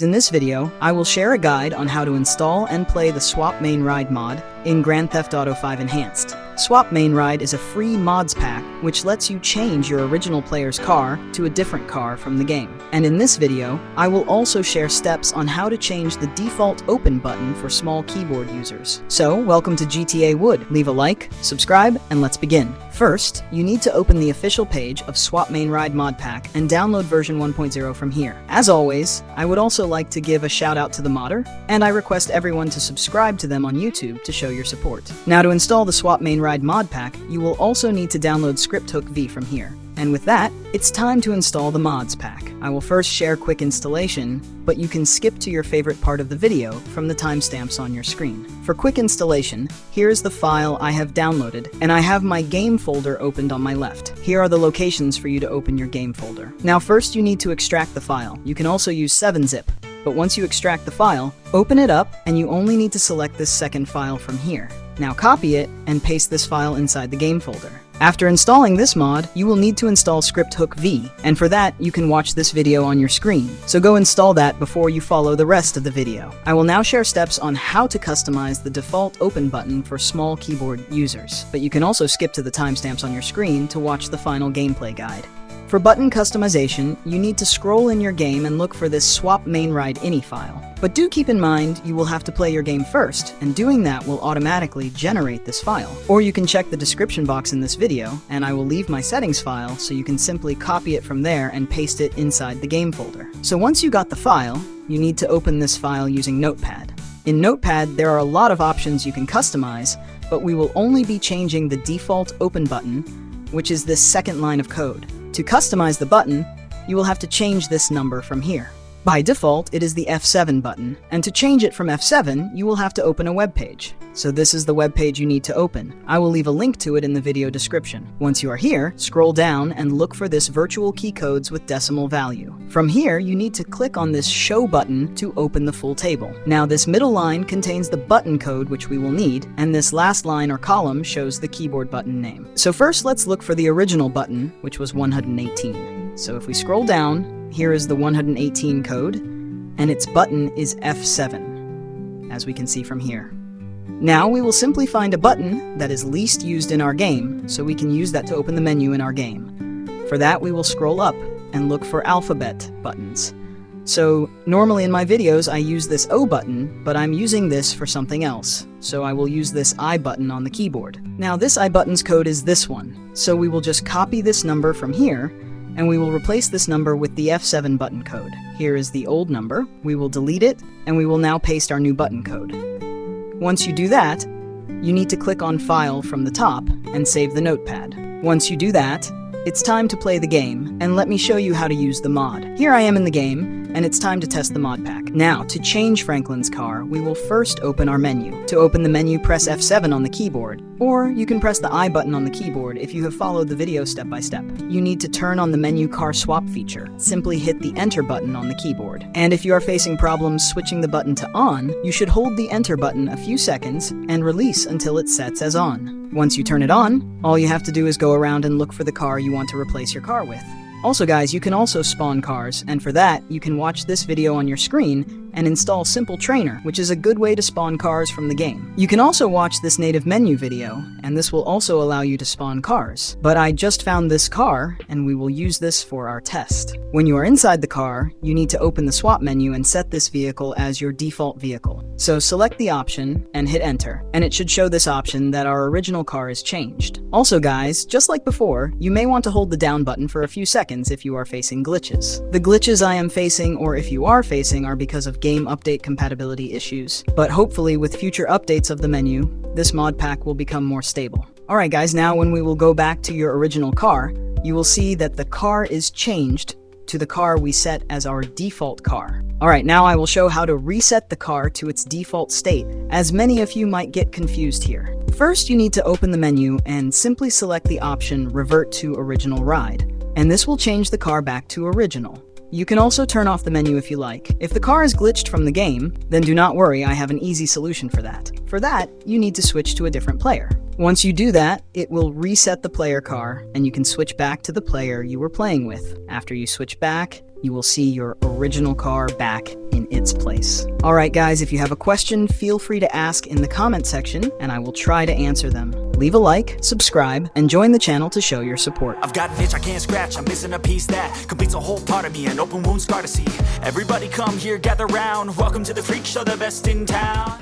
In this video, I will share a guide on how to install and play the Swap Main Ride mod in Grand Theft Auto V Enhanced. Swap Main Ride is a free mods pack which lets you change your original player's car to a different car from the game. And in this video, I will also share steps on how to change the default open button for small keyboard users. So, welcome to GTA Wood. Leave a like, subscribe, and let's begin. First, you need to open the official page of Swap Main Ride mod pack and download version 1.0 from here. As always, I would also like to give a shout out to the modder, and I request everyone to subscribe to them on YouTube to show your support. Now, to install the Swap Main Ride mod pack, you will also need to download ScriptHook V from here. And with that, it's time to install the mods pack. I will first share quick installation, but you can skip to your favorite part of the video from the timestamps on your screen. For quick installation, here's the file I have downloaded, and I have my game folder opened on my left. Here are the locations for you to open your game folder. Now first you need to extract the file. You can also use 7-zip, but once you extract the file, open it up, and you only need to select this second file from here. Now copy it and paste this file inside the game folder. After installing this mod, you will need to install ScriptHook V, and for that, you can watch this video on your screen. So go install that before you follow the rest of the video. I will now share steps on how to customize the default open button for small keyboard users, but you can also skip to the timestamps on your screen to watch the final gameplay guide. For button customization, you need to scroll in your game and look for this Swap Main Ride ini file. But do keep in mind, you will have to play your game first, and doing that will automatically generate this file. Or you can check the description box in this video, and I will leave my settings file so you can simply copy it from there and paste it inside the game folder. So once you got the file, you need to open this file using Notepad. In Notepad, there are a lot of options you can customize, but we will only be changing the default open button, which is this second line of code. To customize the button, you will have to change this number from here. By default, it is the F7 button, and to change it from F7, you will have to open a web page. So this is the web page you need to open. I will leave a link to it in the video description. Once you are here, scroll down and look for this virtual key codes with decimal value. From here, you need to click on this show button to open the full table. Now this middle line contains the button code which we will need, and this last line or column shows the keyboard button name. So first let's look for the original button, which was 118. So if we scroll down, here is the 118 code, and its button is F7, as we can see from here. Now we will simply find a button that is least used in our game, so we can use that to open the menu in our game. For that, we will scroll up and look for alphabet buttons. So normally in my videos I use this O button, but I'm using this for something else. So I will use this I button on the keyboard. Now this I button's code is this one, so we will just copy this number from here, and we will replace this number with the F7 button code. Here is the old number, we will delete it, and we will now paste our new button code. Once you do that, you need to click on File from the top and save the notepad. Once you do that, it's time to play the game, and let me show you how to use the mod. Here I am in the game, and it's time to test the mod pack. Now, to change Franklin's car, we will first open our menu. To open the menu, press F7 on the keyboard, or you can press the I button on the keyboard if you have followed the video step by step. You need to turn on the menu car swap feature. Simply hit the Enter button on the keyboard. And if you are facing problems switching the button to on, you should hold the Enter button a few seconds and release until it sets as on. Once you turn it on, all you have to do is go around and look for the car you want to replace your car with. Also guys, you can also spawn cars, and for that, you can watch this video on your screen and install Simple Trainer, which is a good way to spawn cars from the game. You can also watch this native menu video, and this will also allow you to spawn cars. But I just found this car, and we will use this for our test. When you are inside the car, you need to open the swap menu and set this vehicle as your default vehicle. So select the option and hit enter, and it should show this option that our original car is changed. Also guys, just like before, you may want to hold the down button for a few seconds if you are facing glitches. The glitches I am facing, or if you are facing, are because of game update compatibility issues. But hopefully with future updates of the menu, this mod pack will become more stable. Alright guys, now when we will go back to your original car, you will see that the car is changed to the car we set as our default car. Alright, now I will show how to reset the car to its default state, as many of you might get confused here. First, you need to open the menu and simply select the option Revert to Original Ride, and this will change the car back to original. You can also turn off the menu if you like. If the car is glitched from the game, then do not worry, I have an easy solution for that. For that, you need to switch to a different player. Once you do that, it will reset the player car, and you can switch back to the player you were playing with. After you switch back, you will see your original car back in its place. Alright guys, if you have a question, feel free to ask in the comment section, and I will try to answer them. Leave a like, subscribe, and join the channel to show your support. I've got an itch I can't scratch, I'm missing a piece that completes a whole part of me, an open wound scar to see. Everybody come here, gather round, welcome to the freak show, the best in town.